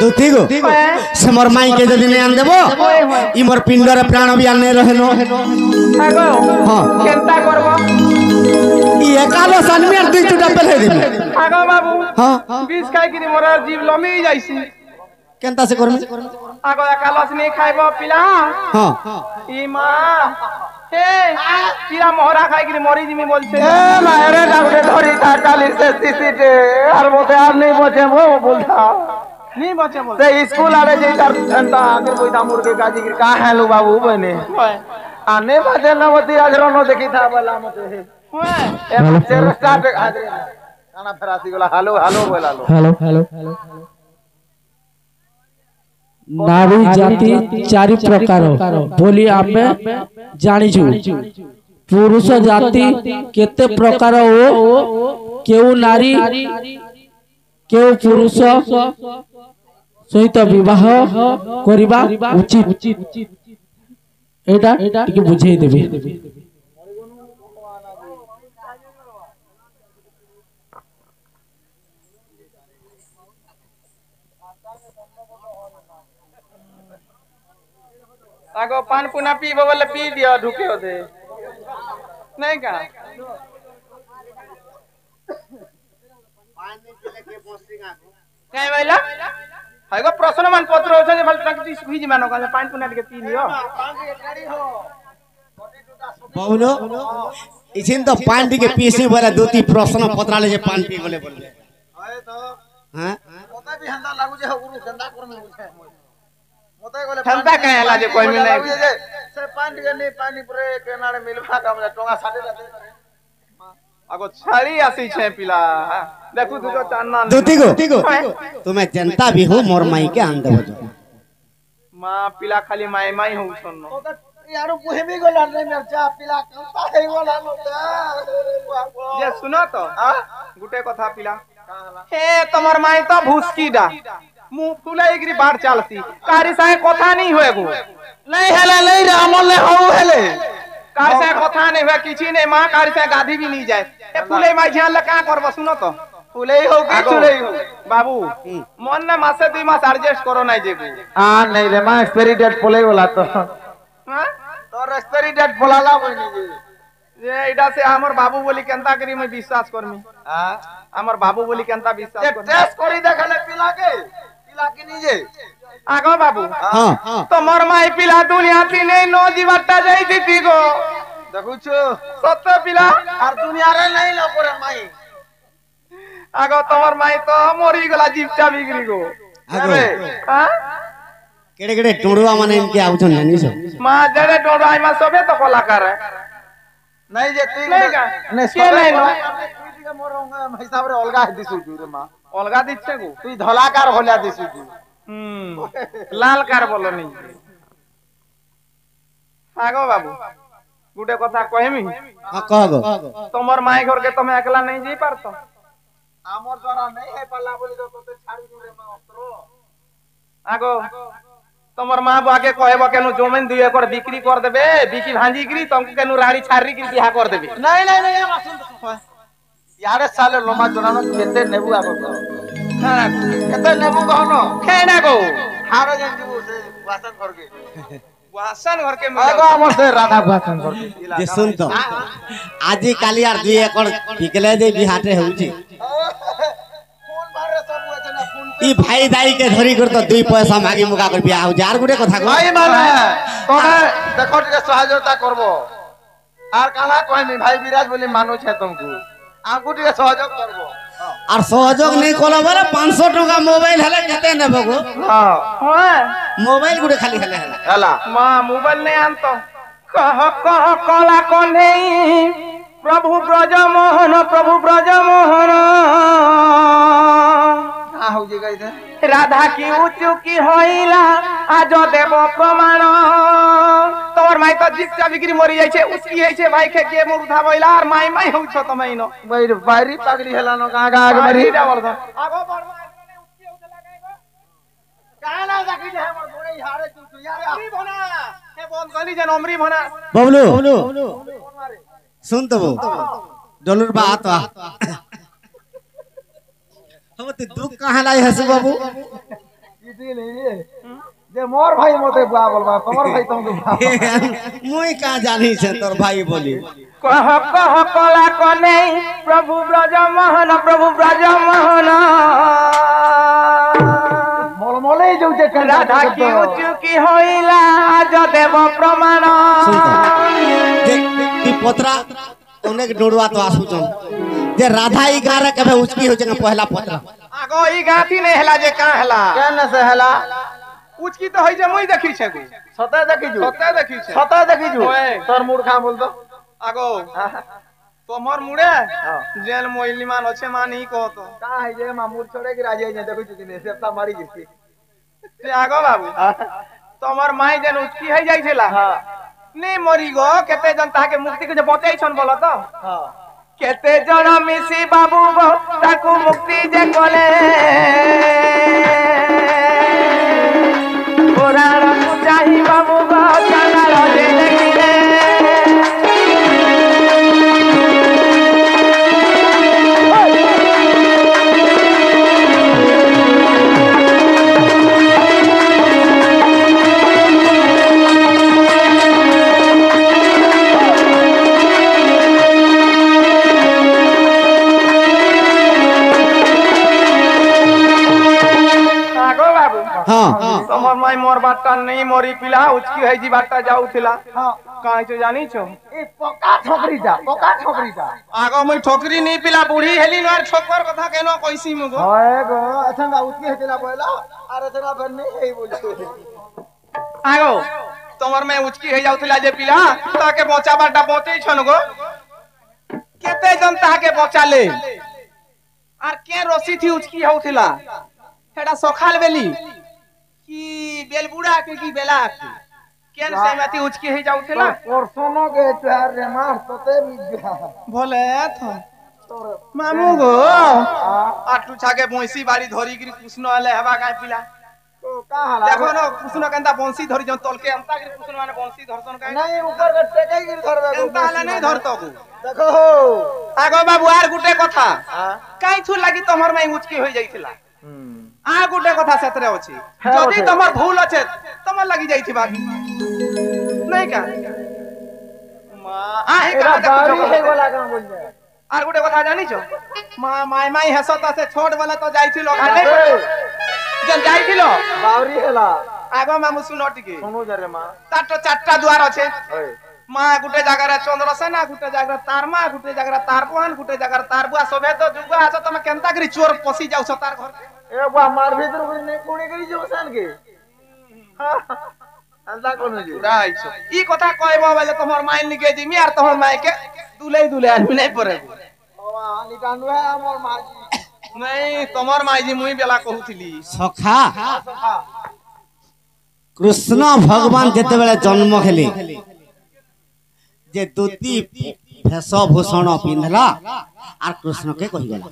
दुती गो से मोर माई के जदी ने आन देबो ई मोर पिंडर प्राण भी आने रहनो आगो हां केनता करबो ई एकालो सन में दुई टुटा पेले देबो आगो बाबू हां 20 खाइ कि मोर जीव लमी जाइसी केनता से करमे आगो एकालस नहीं खाइबो पिला हां ई मां हे पिला मोहरा खाइ कि मरी जिमी बोलछे ए मारे डाउडे धरी ता काली से सीसीटे আর মতে আর নেই বচে মো বলতা नहीं बचे बोल से स्कूल आले जे तार घंटा आगे बोइता मुर्गे गाजी के का हेलो बाबू बने आने बजे नवती आजरो न देखी था बला मते ओए ए चेर स्टार्ट हाजरे खाना फरासी गला हेलो हेलो बोला लो हेलो हेलो नारी जाति चारि प्रकार बोली आमे जानिछु पुरुष जाति केते प्रकार हो केउ नारी केउ पुरुष सहित विवाह करिबा उचित एटा टिके बुझेई देबे आगो पान पुना पीबो बोले पी दियो ढुके होते नहीं का कहीं बैला हाइगो प्रश्न मान पत्र होछ जे भल टंकी सुखी जिमानो का पान पुना के पी लियो बहुलो इसिन तो पान के पीसी बोले दुती प्रश्न पत्राले जे पान पी बोले बोले आए तो हां मोता भी हंदा लागु जे उरु गंदा करमे बुझे मोता गोले ठंडा कहे हला जे कोई मिले से पानी के नहीं पानी पुरे केनाडे मिलवा का हमरा टोंगा साडे दे आगो छाड़ी आसी छे पिला देखु दुगो चानना दुती गो तुम्हें जनता भी हो मोर माई के आन देबो मां पिला खाली माई माई हो सुननो यारो पुहे भी गोला नहीं मेर चा पिला कंता है वाला लोटा जे सुनो तो गुटे कथा पिला हे तमर माई तो भूसकीडा मु फुलाईगिरी बाढ़ चालसी कारी साहे कथा नहीं होए गो नहीं हेले नहीं रे अमल ने हो हेले कारी साहे कथा नहीं हुए किछि नहीं मां कारी साहे गाधी भी नहीं जाए ए फुले माई झ्यान ल का करबो सुनो तो फुले हो कि चुले हो बाबू मन ना मासे 2 मास एडजस्ट करो नहीं जेगो हां नहीं रे मां एक्सपायरी डेट फुले वाला तो हां तो एक्सपायरी डेट फुलाला बनी जे जे एडा से हमर बाबू बोली केनता करी मैं विश्वास करमी हां हमर बाबू बोली केनता विश्वास ये करमी टेस्ट करी देखले पिला के कि निजे आगो बाबू हां तो मोर माई पिला दुनिया तीने नो जीवटा जाई दिती गो देखुछु सत्य पिला और दुनिया रे नहीं न परे माई आगो तमर माई तो मोरी गला जीवटा बिगड़ी गो आगो हां केड़े केड़े टोडवा माने इनके आउछन नहीं सो मां जड़े टोडवाई मा सबे तो कलाकार है नहीं जे तीन नहीं का नहीं के नहीं नो के मोरंगा हिसाब रे अलगा दिसु रे मां अलगा दिछे गो तू धलाकार होल्या दिसु लाल कार बोलो नहीं आगो बाबू गुटे कथा कहमी हां कह गो तमर माई घर के तमे अकेला नहीं जी पारतो आमर द्वारा नहीं है पल्ला बोली तो तोते छाड़ी दू रे मां अस्त्रो आगो तमर मां बाके कहबो केनु जमीन 2 एकड़ बिक्री कर देबे बिकी भांजी करी तुमको केनु राड़ी छारी की बियाह कर देबे नहीं नहीं नहीं हम सुन यारे साले लोमा जोरानो केते नेबू आगो हां केते नेबू कहनो खेना गो हारो जन जीव से वासन घर के वासन घर के आगो हमर से राधा वासन घर के जे सुन तो आजी काली यार 2 एकड़ बिकले दे बिहाटे होउची फोन मारे सब होचे ना फोन ई भाई दाई के धरी कर तो 2 पैसा मागी मुका कर बियाह हो जार गुटे कथा को भाई माने तोमे देखो टिके सहयोगिता करबो आर काला कहमी भाई विराज बोली मानु छे तुमको आगु टिके सहयोग करबो और सहयोग नहीं कोला बोले 500 टका मोबाइल हले केते नेबो गो हां हां मोबाइल गुटे खाली हले हला मां मोबाइल नहीं आनतो कह कला कोने प्रभु ब्रज मोहन आ हो जे गई थे राधा की उच्चु की होइला आज देव प्रमाण तोर माई तो जिसका बिक्री मरी जाय छे उसकी है छे भाई के मोर उठा बोइला और माई माई हो छ तमई न बैर बारी पागली हेला न का का आगे मरी आगो बढ़ आगो बढ़वा ने उच्ची हो लगा कहां ना जाकी जे हमर बोले हारे तू यार अमरी बना के बोल गली जन अमरी बना बबलू सुन तो डॉलर बात हम तो दुख कहां लाई हसु बाबू କିଛି ନେଇ ଯେ ମୋର ଭାଇ ମତେ ବୁଆ ବୋଲବା ତମର ଭାଇ ତମକୁ ବୁଆ মুই কা জানি সে তোর ভাই বলি কহ কহ কলা কনে প্রভু ব্রজ মোহন মলমলেই যাউছে রাধা কি উচুকি হইলা আজ দেব প্রমাণ যে তি পত্রা অনেক ডোড়ুয়া তো আসুছন যে রাধা ই গারে কেবে উচকি হইছে না পহলা পত্রা আগো ই গাতি নে হেলা যে কা হেলা কেন সে হেলা উচকি তো হইছে মই দেখিছে গো সতে দেখিছু দেখিছে সতে দেখিছু ওই। তোর মুড খা বল তো আগো তোমার মুড়ে জেল মইলিমান আছে মানি কত কা হই যে মামুর ছড়ে কি রাজি হই দেখুছু দিনে সেটা মারি গেছি তে আগো বাবু তোমার মাই যেন উচকি হই যাইছিলা নি মরি গো কেতে জন তাকে মুক্তি কে বচাইছন বলো তো হ্যাঁ কেতে জন মিশি বাবু গো তাকু মুক্তি যে কলে পুরাণ চাহি বাবু গো কানাল যে দেখিলে হ্যাঁ তোমার মাই মোর বাট্টা নেই মরি পিলা উচকি হই জি বাট্টা যাউছিলা হ্যাঁ কাই তো জানিছো এই পকা ঠকরিটা আগো মই ঠকরি নি পিলা বুড়ি হেলি নর ঠকর কথা কেন কইছি মু গো হয় গো আচ্ছা উঠকে হেতিলা পয়লা আর এতনা বের নেই এই বলছো আগো তোমার মাই উচকি হই যাউছিলা যে পিলা তাকে বচাবাটা বচাইছন গো কেতে জন তাকে বচালে আর কে রসি থি উচকি হউছিলা সেটা সকাল বেলি কি বেলবুড়া কি বেলা কেন সে মাটি উচকি হই যাউছিলা পরশনো গে চার রে মার তোতে বিদ্যা ভলে থ তোর মামু গো আটু ছাগে বইসি বাড়ি ধরি গিরি কৃষ্ণ আলে হেবা গায় পিলা তো কা হালা দেখো না কৃষ্ণ কেনতা বংশী ধরি জন তলকে আমতা গিরি কৃষ্ণ মানে বংশী ধরছন কাই নাই উপর কে টেকাই গির ধরবে গো কেনতা আলে নাই ধরতো গো দেখো আগো বাবু আর গুটে কথা হ্যাঁ কাই থু লাগি তোমার মাই উচকি হই যাইছিলা আর গুটে কথা সেতরে আছে হ্যাঁ, যদি আছে। তোমার ভুল আছে তোমার লাগি যাইছিবা নাই কা মা আই এরা কা বাড়ি হে গলা কাম বলছে আর গুটে কথা জানিছো মা মাই হেসত আছে ছোট বেলা তো যাইছিল ঘাটে যেন যাইছিল বাউরি হেলা আগো মামু শুনো টিকে শুনো যারে মা তার তো চারটা দুয়ার আছে ওই মা গুটে জায়গারে চন্দ্রসেনা গুটে জায়গারে তার মা গুটে জায়গারে তার বোন গুটে জায়গারে তার বুয়া সবে তো যুগ আছে তুমি কেনতা করি চোর পসি যাওছ তার ঘর এ বা মার ভিতর কই নেই কোড়ে গরি জবসান কে আন্দা কোন জি রাইছো ই কথা কইব বলে তোমার মাইল নিকে দিমি আর তোমার মাইকে দুলেই আনবি নাই পরে বাবা নিটানু হে আমর মাজি নাই তোমার মাইজি মুই বেলা কহুছিলি সখা সখা কৃষ্ণ ভগবান যেতেবেলে জন্ম হেলে যে দুতি ভেষভূষণ পিন্ধলা আর কৃষ্ণকে কহিগলা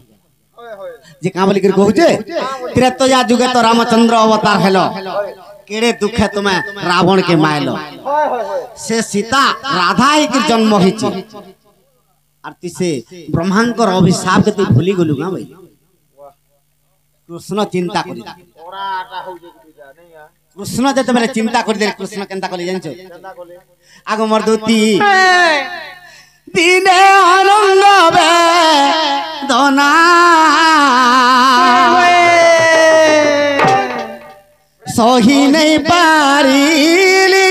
যে কাঁ বলি কহুছে ত্রেতয়া যুগে তো রামচন্দ্র অবতার হেল কেড়ে দুঃখে তুমি রাবণ কে মাইল হয় হয় হয় সে সীতা রাধা কি জন্ম হয়েছে আর তুই সে ব্রহ্মাঙ্কর অভিশাপ কে তুই ভুলি গলু না ভাই কৃষ্ণ চিন্তা করি ওরা আটা হউছে কি জানি না কৃষ্ণ যেতেবেলে চিন্তা করি দে কৃষ্ণ কেনতা কলি জানছো কেনা কলে আগ মোর দুতি দিনে আনন্দ বেদনা সহি নেই পারিলি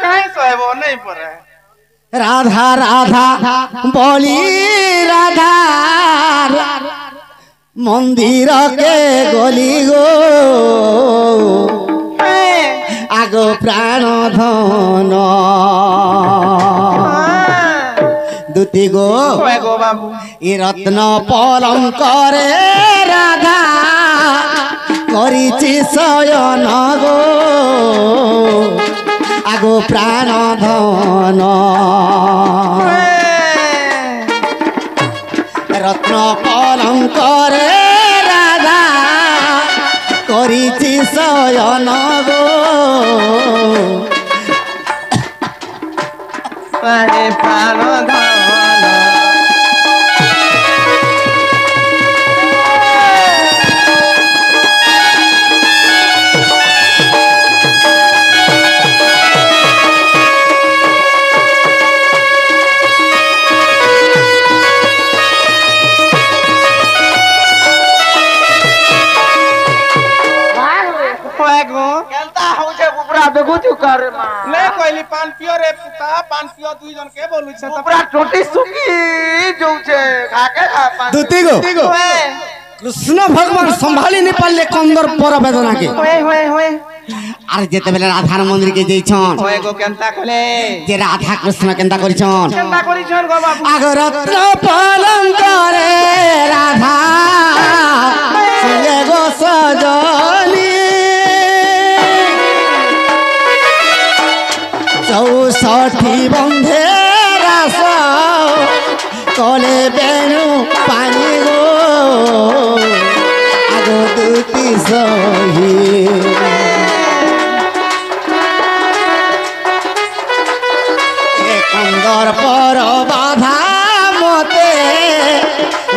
কাই সহেব নাই পরে রাধা রাধা বলি রাধা মন্দির কে গলি গো আগ প্রাণ ধন দুতি গো গো বাবু এ রত্ন পলঙ্করে রাধা করিছি শয়ন গো আগো প্রাণ ধন রত্ন পলঙ্করে রাধা করিছি শয়ন গো প্রাণ ধন चुका रे मां ले कहली पान पियो रे पुता पान पियो दुई जन के बोलु छ त पूरा टोटी सुकी जोचे खाके खा पान दुती गो कृष्ण भगवान संभाली नहीं पाले कंदर पर वेदना के होए आर जेते बेले राधा मंदिर के जइछन होए गो केनता कले जे राधा कृष्ण केनता करिछन केनता करिछन गो बाबू आग रत्न पालन करे राधा सुने गो सजनी चौसठी बंधे रास कले बेनु पानी गो आगो दुती सही कंदर पर बाधा मते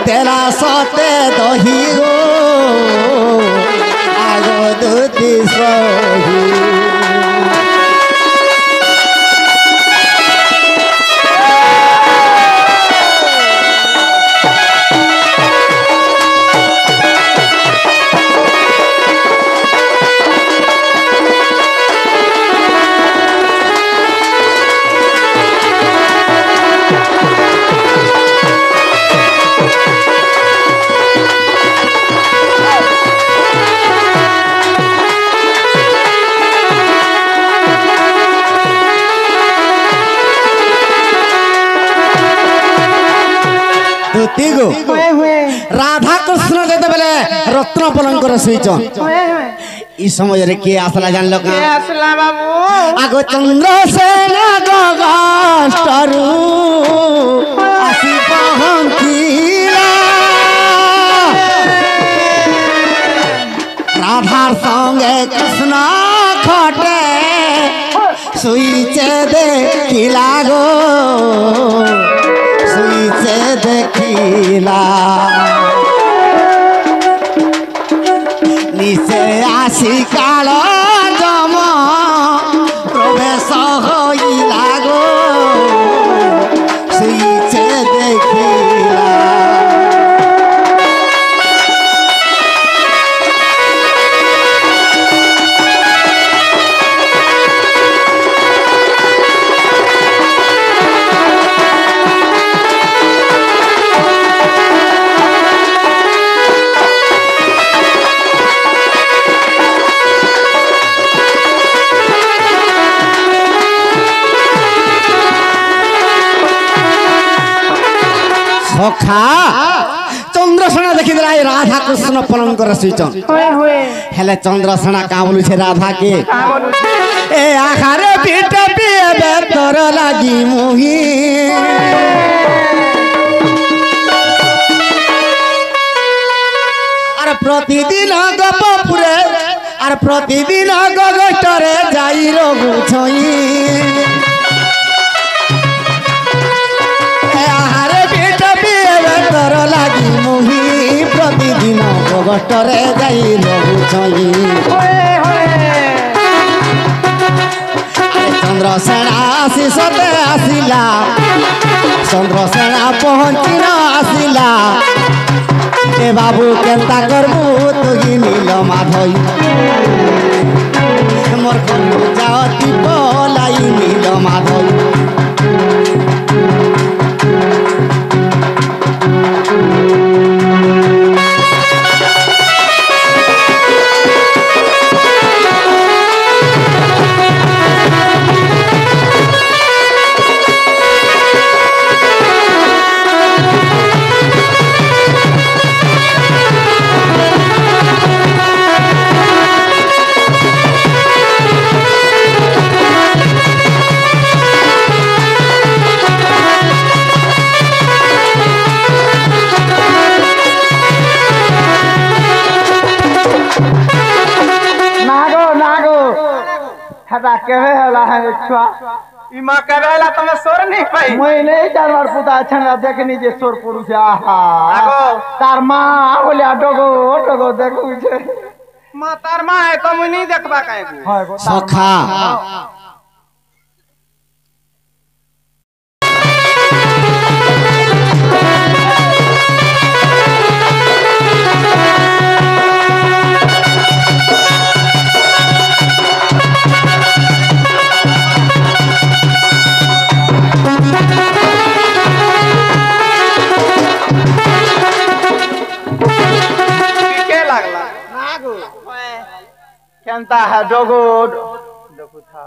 तेरा सते दही गो आगो दुती सही राधा कृष्ण जेते बेले रत्न पलंकर सुइचन ई समय रे के आसला जानलो का असला बाबू आगो चंद्रसेन गगस्तरु आसी पहंकिला राधार संगे कृष्ण खटे सुइचे देखिला गो सुइचे देखिला निसे आसी काल जम प्रवेश हइला गो सुइचे देखिला सखा चंद्रसेना देखी दिला राधा कृष्ण पलंकर सुइचन हेले चंद्रसेना का बोलु छे राधा के ए आखारे पीट पिए तोर लागी मोही अरे प्रतिदिन गपपुरे अरे प्रतिदिन गगटरे जाई रहु छई तोर लागी मुही प्रतिदिन गगटरे जाई रहु छई चंद्रसेना आसी सते आसिला चंद्रसेना पहुँची न आसिला ए बाबू केनता करबू तुही नील माधई मोर कलु जाती पलाई नील माधई हटा केवे हला है छुआ ई मां करेला तमे सोर नहीं पाई मैं नहीं चार बार पुता अच्छा देखनी जे सोर पुरु से आहा आगो तार मां बोले डगो डगो देखु छे मां तार मां है तो मुई नहीं देखबा काहे को सखा केंता है डोगो देखो था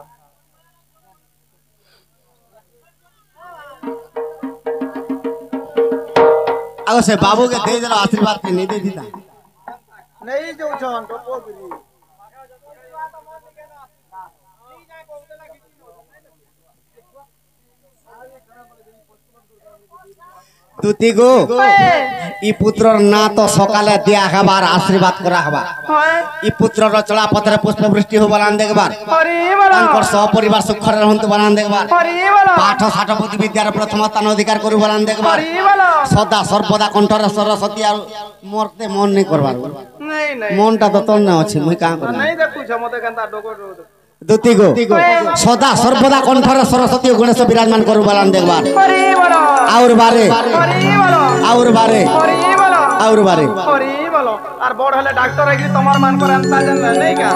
अगर से बाबू के दे जरा आशीर्वाद के नहीं दे दीता नहीं जो छन टोपो गिरी तुती गो ई पुत्रर ना तो सकाले दिया हबार आशीर्वाद करा हबा ई पुत्रर चला पत्रे पुष्प वृष्टि हो बलान देखबार तांकर सह परिवार सुखर रहंत बलान देखबार पाठ साठ बुद्धि विद्यार प्रथम स्थान अधिकार करू बलान देखबार सदा सर्वदा कंठर सरस्वती आर मरते मन नहीं करबार नहीं नहीं मनटा तो तन ना अछि मुई का कर नहीं देखु छ मते केंता डोगो दुती गो सदा सर्वदा कंठर सरस्वती गणेश विराजमान करू बलान देखबार और बारे और बारे और बारे আর বড় হলে ডাক্তার হই তোমার মান করে আনতা জান নাই কা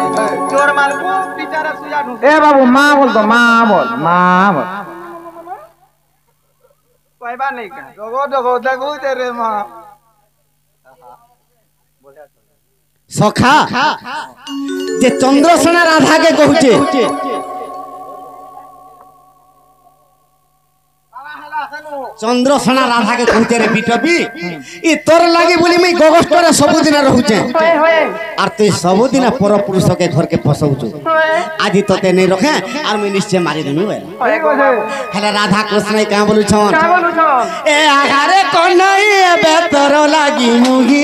চোর মান কো বিচারে সুজা ঢুকে ए बाबू मां बोल तो मां बोल কইবা নাই কা डोगो डोगो देखो तेरे मां सखा जे चंद्रसेना राधा के कहूचे चंद्रसेना राधा के कहूचे रे बिटबी ई तोर लागी बोली मैं गगस्टर सब दिन रहूचे आर तू सब दिन पर पुरुष के घर के फसौछु आज तते नहीं रखे आर मैं निश्चय मारी देमी बे हेला राधा कृष्ण का बोलु छन ए आहारे कोनई एबे तोर लागी मुही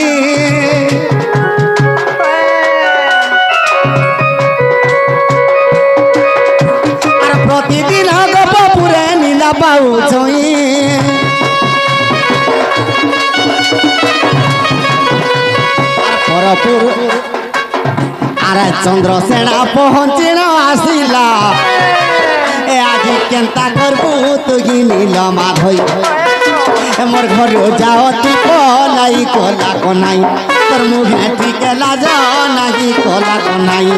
प्रतिदिन गपुरे नीला पाऊ छई परपुर अरे चंद्रसेना पहुंचिन आसिला ए आज केंता करबू तु नीला माधई मोर घर जाओ तू पलाई कोला कोनाई तोर मुहे ठीक लाजा नाही कोला कोनाई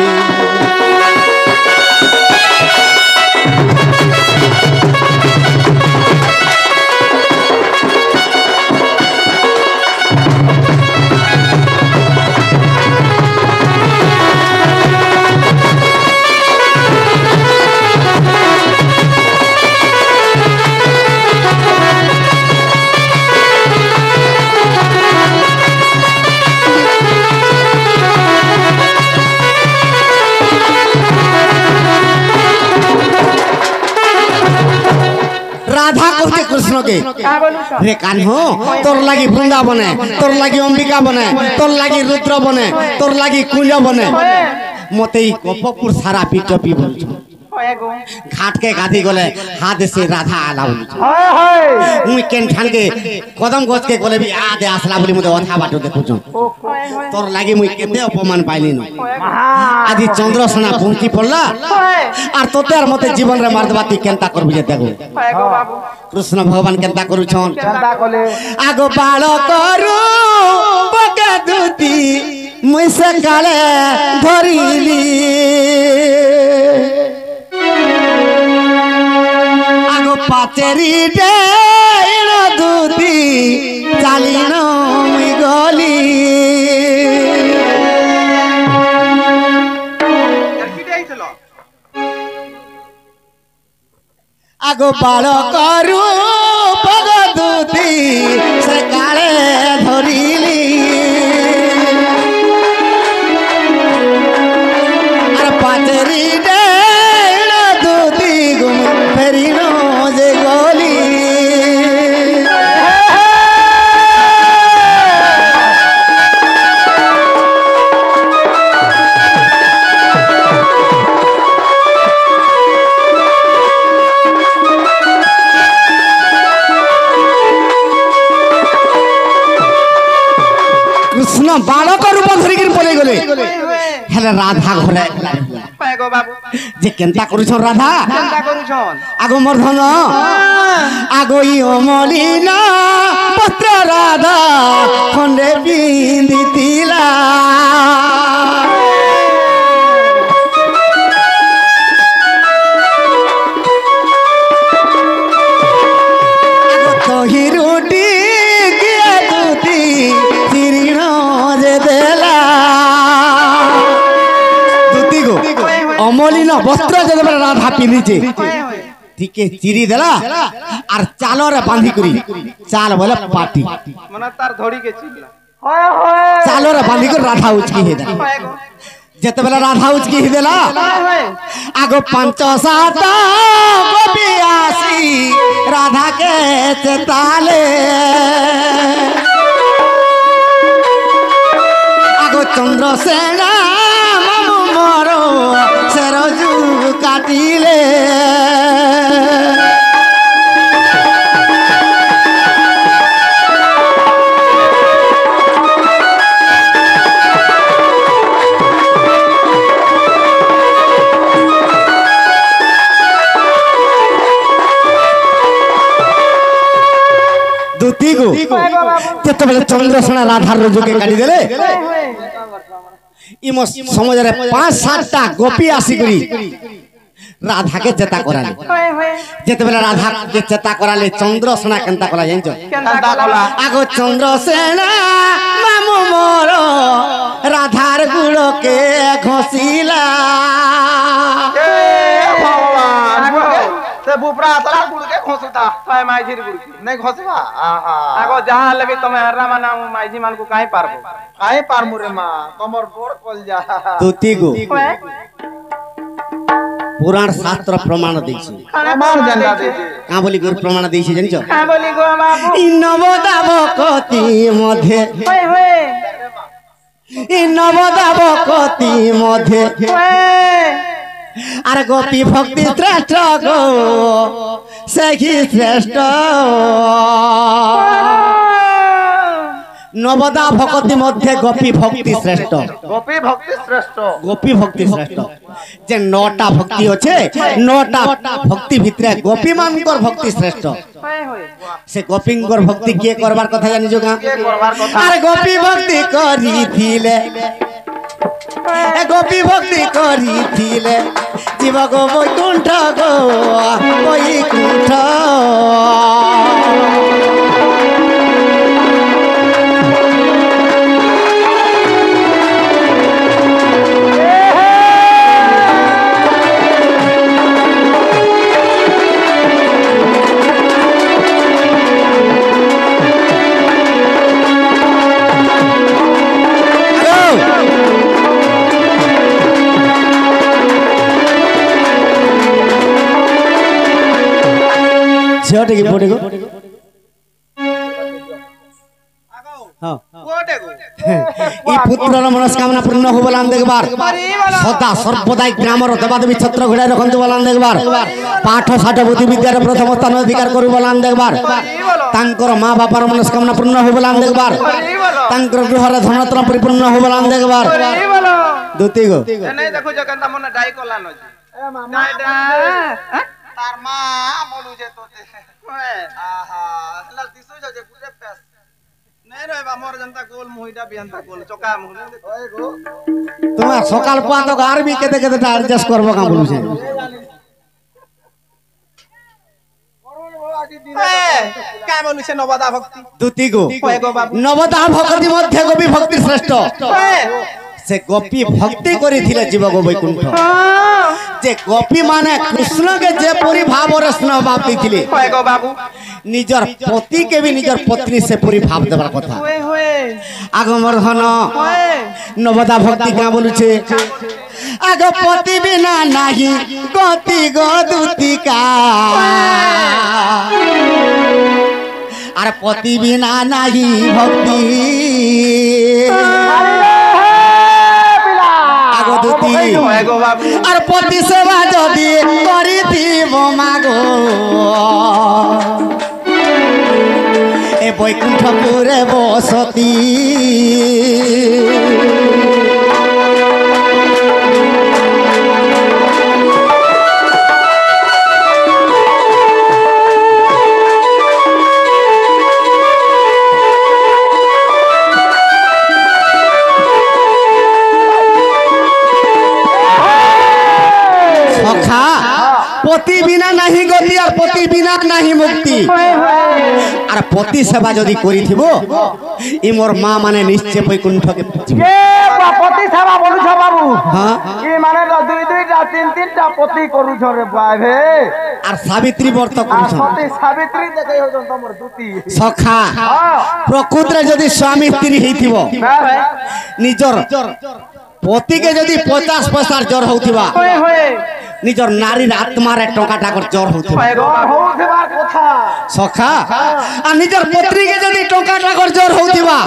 राधा कहते कृष्ण के रे कान्हो तोर लागी वृंदावन है तोर लागी अंबिका बने तोर लागी रुद्र बने तोर लागी कुंज बने मते कपपुर सारा पीठ पी बोलछु घाट के गाधी गले हाथ से राधा आला बोलछु मुई केन ठान के कदम गछ के गले भी आदे आसला बोली मते अथा बाटो देखुछु तोर लागी मुई केते अपमान पाइली न आदि चंद्रसेना पहुंची पड़ला आर तोते आर मते जीवन रे मार देबाती केनता करबु जे देखो कृष्ण भगवान केनता करू छन केंता कोले आगो बाळ करू बका दुती मुई से काले धरिली आगो पाचेरी डेण दुती चालिन मुई गली आगो बाळ करू पगदुती से काले धरिली अरे पाचरी डेण दुती गुम फेरिनो जे गली कृष्ण बालक रूप धरिक पलि गले हेले राधा घरे गो बाबू जे केनता करू छन राधा केनता करू छन आगो मर्धन आगो ई अमलिना पत्र राधा खंडे बिंदितिला आगो तो हिरोटी के दुती सिरिनो जे देला दुती गो বস্ত্র যেতে রাধা পিঁধিছে টিকে চিরি দেলা আর চালরে বাঁধি করি চাল বলে পাটি মানে তার ধড়ি কে চিল্লা চালরে বাঁধি করে রাধা উচকি হে দেলা যেতেবেলা রাধা উচকি হে দেলা আগ 5-7 গোপী আসি রাধাকে চেতালে আগ চন্দ্রসেনা মামু মোর সেরজু কাটিলে যেତେବେଳେ ଚନ୍ଦ୍ରସେନା ରାଧାର ଯୋଗେ କାଢି ଦେଲେ ଇମ ସମାଜରେ 5-7ଟା ଗୋପୀ ଆସିକରି রাধাকে চেতা করালে যেতেবেলা রাধাকে চেতা করালে চন্দ্রসেনা কেনতা কলা জানিছ আগ চন্দ্রসেনা মামু মোর রাধার গুড়কে ঘষিলা से बुपरा तला गुड़ के घोसता काय माइझीर गुड़की नहीं घोसबा आहा आगो जहां लेबी तमे हर्रा माना माइझी मान को काहे पारबो काहे पारमु रे मां तमर बोर कल जा तुती गो पुराण शास्त्र प्रमाण देछि प्रमाण जानला दे का बोली गुरु प्रमाण देछि জানিছ का बोली गो बाबू নবদাবকতি মধ্যে होय होय নবদাবকতি মধ্যে আর গোপী ভক্তি শ্রেষ্ঠ গো সেই শ্রেষ্ঠ নবদা ভক্তি মধ্যে গোপী ভক্তি শ্রেষ্ঠ गोपी भक्ति श्रेष्ठ গোপী ভক্তি শ্রেষ্ঠ যে 9টা ভক্তি আছে 9টা ভক্তি ভিতরে গোপী মানকর ভক্তি শ্রেষ্ঠ होय होय সে গোপীঙ্কর ভক্তি কে করবার কথা জানিছো গা के करवार कथा আর গোপী ভক্তি করিছিলে গোপী ভক্তি করিছিলে জীব গো বৈকুণ্ঠ গো বৈকুণ্ঠ ঝিওটে কি পড়ে গো হ্যাঁ कोटे गो এই পুত্রর মনস্কামনা পূর্ণ হব বলান দেখবার সদা সর্বদাই গ্রামর দেবাদেবী ছত্র ঘুরাই রখন্তু বলান দেখবার পাঠ ষাঠ বুদ্ধি বিদ্যার প্রথম স্থান অধিকার করি বলান দেখবার তাঙ্কর মা বাবার মনস্কামনা পূর্ণ হব বলান দেখবার তাঙ্কর গৃহরে ধনরত্ন পরিপূর্ণ হব বলান দেখবার দুতি গো नहीं देखो जगन्ता मन डाई कोला न ए मामा तार मां बोलू जे तोते आहा असला दिसो जे पूरे पेस नहीं रे बा मोर जनता गोल मुहिडा बियंता गोल चोका मुहले ओए गो তোমার সকাল পা তো আর বি কেতে কেতে অ্যাডজাস্ট করব কা বলুছে काय बोलू से नवदा भक्ति দুতি গো होय गो बाबू নবদা ভক্তি মধ্যে গোপী ভক্তি শ্রেষ্ঠ होय সে গোপী ভক্তি করিছিলে জীব গো বৈকুণ্ঠ যে গোপী মানে কৃষ্ণকে যে পরি ভাবরে স্নেহ ভাব দিছিলে होय गो बाबू নিজর পতিকে বি নিজর পত্নী সে পরি ভাব দেবার কথা होय होय আগমর ধন होय নবদা ভক্তি কা বলুছে আগ পতি বিনা নাহি গতি গো দুতিকা আর পতি বিনা নাহি ভক্তি আগ দুতি होय गो बाबू আর পতি সেবা যদি করিথিব মাগো এ বৈকুণ্ঠপুরে বসতি সখা পতি বিনা নাহি গতি আর পতি বিনা নাহি মুক্তি होय होय আর পতি সেবা যদি করিথিব ই মোর মা মানে নিশ্চয় বৈকুণ্ঠকে পৌঁছিবে। পতি সেবা বলুছ বাবু হ্যাঁ কি মানে দুই দুইটা তিন তিনটা পতি করুছ রে ভাই আর সাবিত্রী ব্রত আর করছ সতী সাবিত্রী দেখাই হইছ তোমার দুতি সখা প্রকৃতরে যদি স্বামী স্ত্রী হইথিব নিজর পতিকে যদি 50 পয়সার জ্বর হউথিবা নিজর নারীর আত্মার টঙ্কাটাকর জ্বর হউথিবা হউথিবার কথা সখা আর নিজর পত্নীকে যদি টঙ্কাটাকর জ্বর হউথিবা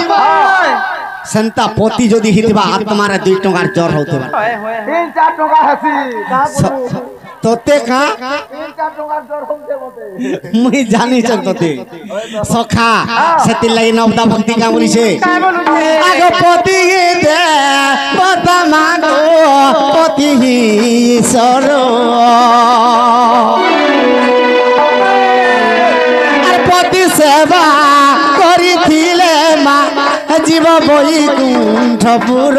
সেন্তা পতি যদি হিথিবা আত্মার 2 টঙ্কার জ্বর হউথিবা 3-4 টাকা হাসি তোতে কা 3-4 টাকার জ্বর হউছে বটে মুই জানিছ তোতে সখা সেতি লাগি নবদা ভক্তি কা বলিছে আগ পতি দে পতা মাগো পতি ঈশ্বর আর পতি সেবা করিথিলে মা জীব বৈকুণ্ঠপুর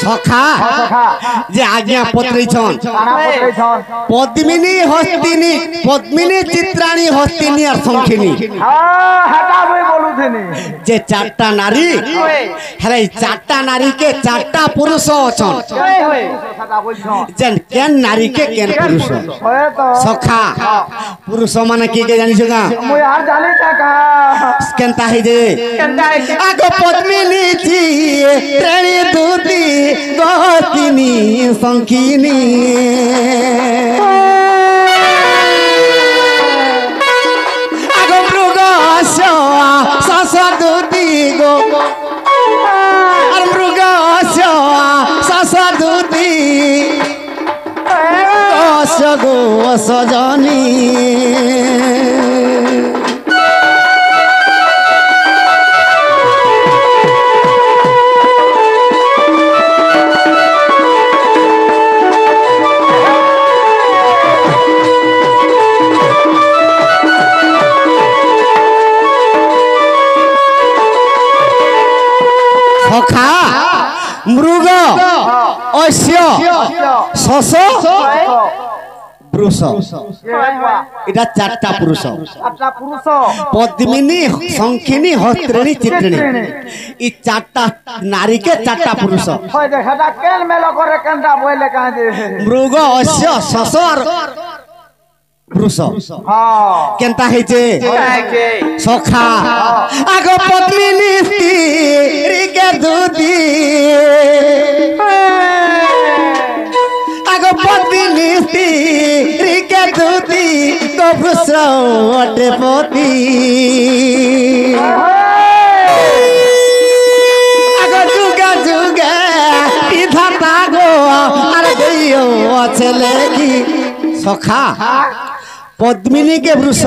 সখা যে আজ্ঞা পত্রিছন পদ্মিনী হস্তিনী পদ্মিনী চিত্রাণী হস্তিনী আর শঙ্খিনী যে 4টা নারী হ্যাঁ 4টা নারীকে 4টা পুরুষ অছন যেন কেন নারীকে কেন পুরুষ সখা পুরুষ মানে কি কে জানিছ গা কেনতা হই যে আগ পদ্মিনী চিত্রাণী দুতি গতিনী শঙ্খিনী আগ মৃগ সসদুতি গো আর মৃগ সসদুতি গো সজনী সখা মৃগ অশ্য শশ পুরুষ এটা 4টা পুরুষ পদ্মিনী শঙ্খিনী হস্তিনী চিত্রিণী এই 4টা নারীকে 4টা পুরুষ মৃগ অশ্য শশ আর পুরুষ কেনতা হইছে সখা আগ পদ্মিনী স্ত্রীকে দুতি আগ পদ্মিনী স্ত্রীকে দুতি তো পুরুষ অটে পতি আগ যুগে যুগে বিধাতা গো আর দিও ছেলে কি সখা পদ্মিনীকে বৃষ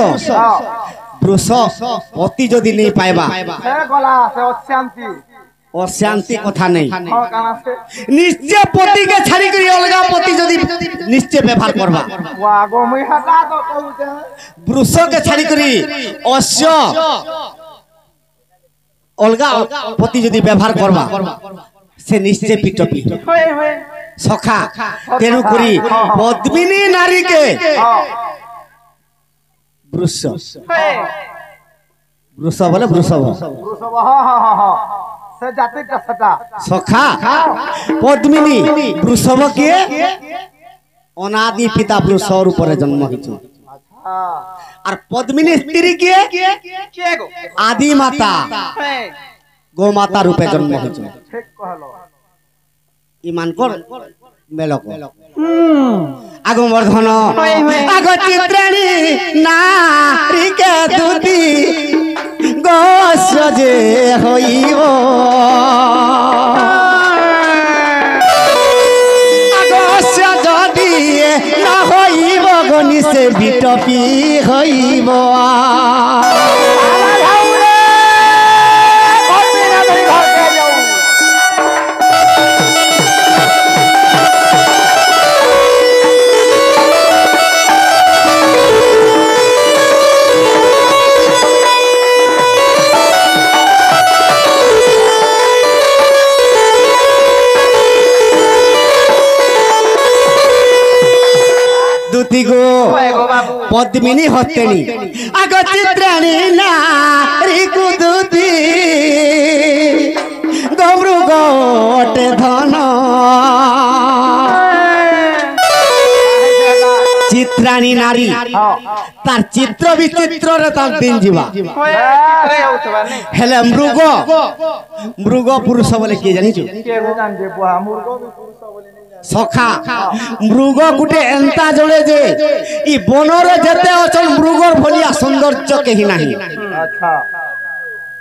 বৃষ পতি যদি নেই পাইবা অশান্তি কথা নেই নিশ্চয় পতিকে ছাড়ি করি অলগা পতি যদি নিশ্চয় ব্যবহার করবা বৃষকে ছাড়ি করি অশ্য অলগা পতি যদি ব্যবহার করবা সে নিশ্চয় পিটপি সখা তেণু করি পদ্মিনী নারীকে বৃষ বৃষ বলে বৃষভ সখা পদ্মিনী বৃষভকে অনাদি পিতা বৃষর উপরে জন্ম হয়েছে আর পদ্মিনী স্ত্রী কে আদি মাতা গোমাতা রূপে জন্ম হয়েছে ইমান কর মেলক আগমর্ধন আগ চিত্রাণী নারীকে দুতি গোস যে হইব আগস্য যদি না হইব গনি সে বিটপি হইব দুতি গো হয় গো বাবু পদ্মিনী হস্তেনি আগ চিত্রাণী নারী কুদুতি গমরু গোটে ধন চিত্রাণী নারী তার চিত্র বিচিত্রে তার দিন যা হয় চিত্রে হউতবা নে হেলে মৃগ মৃগ পুরুষ বলে কি জানিছু কে গো জানবে বুয়া মুর্গ পুরুষ বলি নাই সখা মৃগ গুটে এন্তা জলে যে ই বনরে যেতে অচল মৃগর ভলিয়া সৌন্দর্য কেহি নাহি আচ্ছা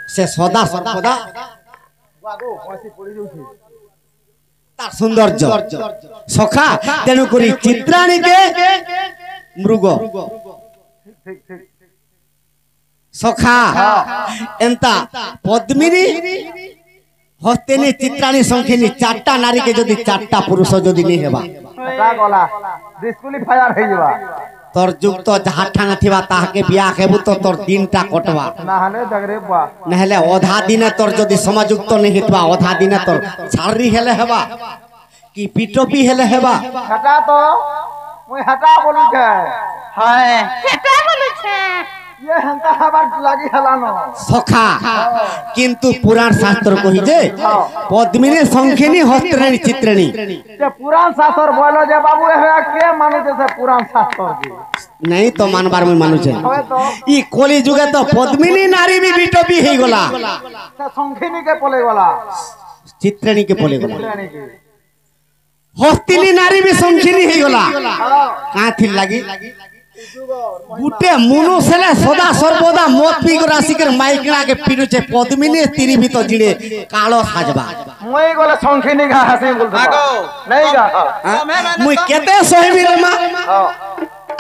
সে সদা সর্বদা বাগো পয়সা পড়ি যাউছি তার সৌন্দর্য সখা তেণু করি চিত্রাণীকে মৃগ ঠিক ঠিক সখা এন্তা পদ্মিনী হস্তেনি চিত্রাণী সংখিনী চারটা নারীকে যদি চারটা পুরুষ যদি নি হেবা তা গলা ডিসকুলিফায়ার হই যাবা তোর যুক্ত যাহা ঠাঙা থিবা তাহাকে বিয়া হেবু তো তোর দিনটা কটবা না হলে দেখরে বুয়া নহলে অধা দিনে তোর যদি সমাযুক্ত নেই হিতবা অধা দিনে তোর ছাড়ি হেলে হেবা কি পিটপি হেলে হেবা হাটা তো মুই হাটা বলুছে হয় হাটা বলুছে ये हंता हবার লাগি হেলানো সখা কিন্তু পুরাণ শাস্ত্র কহি যে পদ্মিনী সংখিনী হস্তেনি চিত্রাণী যে পুরাণ শাস্ত্র বলো যে বাবু হে কে মানুছে সে পুরাণ শাস্ত্র জি নাই তো মানবার মুই মানুছে হয় তো ই কলি যুগে তো পদ্মিনী নারী বি বিটপি হই গলা সে সংখিনী কে পলে গলা চিত্রাণী কে পলে গলা চিত্রাণী কে হস্তিনী নারী বি সংখিনী হই গলা কাথির লাগি গুটে মনুষেলে সদা সর্বদা মত পি করে আসিকের মাইকড়া কে পিড়ুছে পদ্মিনী তিরি ভিতর জিড়ে কালো সাজবা মই গলে সংখিনী গা হাসি বলতো আগো নাই গা মুই কেতে সহিবি রে মা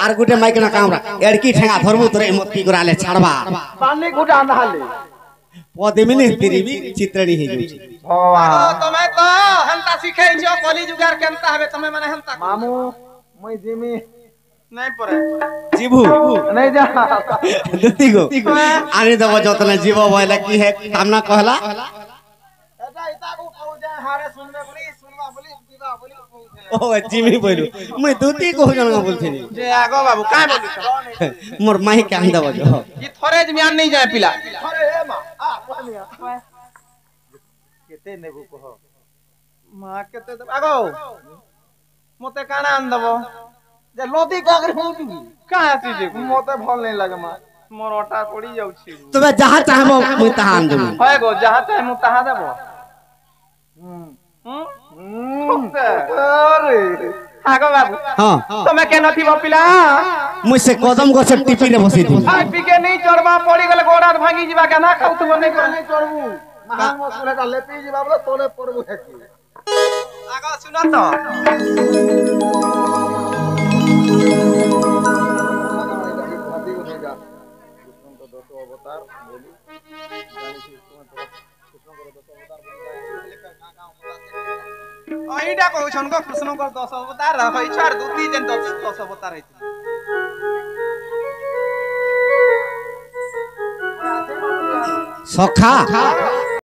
আর গুটে মাইকড়া কামরা এড়কি ঠেঙা ধরমু তোরে মত পি করে আলে ছাড়বা পানি গুটা আন্দা হালি পদ্মিনী তিরি বি চিত্রাণী হই যাଉଛି ভগবান তুমি তো হেন্তা শিখাইছ কলি যুগার কেনতা হবে তুমি মানে হেন্তা মামু মই জিমি নাই পরে জিভু নাই যা দুতি গো আনি দেব যতনে জীব বইলা কি হে কামনা কহলা এটা ইতাকু কও যে হারে শুনবে বলি শুনবা বলি দিবা বলি ও জিমি বইলু মুই দুতি কহ জন বলছিনি যে আগো বাবু কাই বলিছ মোর মাহি কে আনি দেব য কি থরে যে মিয়ান নাই যায় পিলা আরে এ মা আ কহমিয়া কেতে নেবু কহ মা কেতে আগো মতে কানা আন দেব যে লদি কাগরে হুঁটি কাই আসি যে মতে ভাল নাই লাগে মা মোর অটা পড়ি যাଉଛି তবে যাহা চাহব মুই তাহা আন দেব হয় গো যাহা চাই মু তাহা দেব হুম হুম আরে আগো বাবু হ্যাঁ তুমি কেন থিব পিলা মুই সে কদম গছ টিপি রে বসি দিম খাই পিকে নেই চড়বা পড়ি গলে গোড়াত ভাঙি যাবা কেনা খাউতব নাই করে নাই চড়বু মহান মসলে কা লেপি ଯିବା বলে তোলে পড়বু হেকি আগো শুন তো এইটা কହୁছন গো কৃষ্ণଙ୍କର 10 অবতার হইছ আর দুতি যেন 10 অবতার হইছিল সখা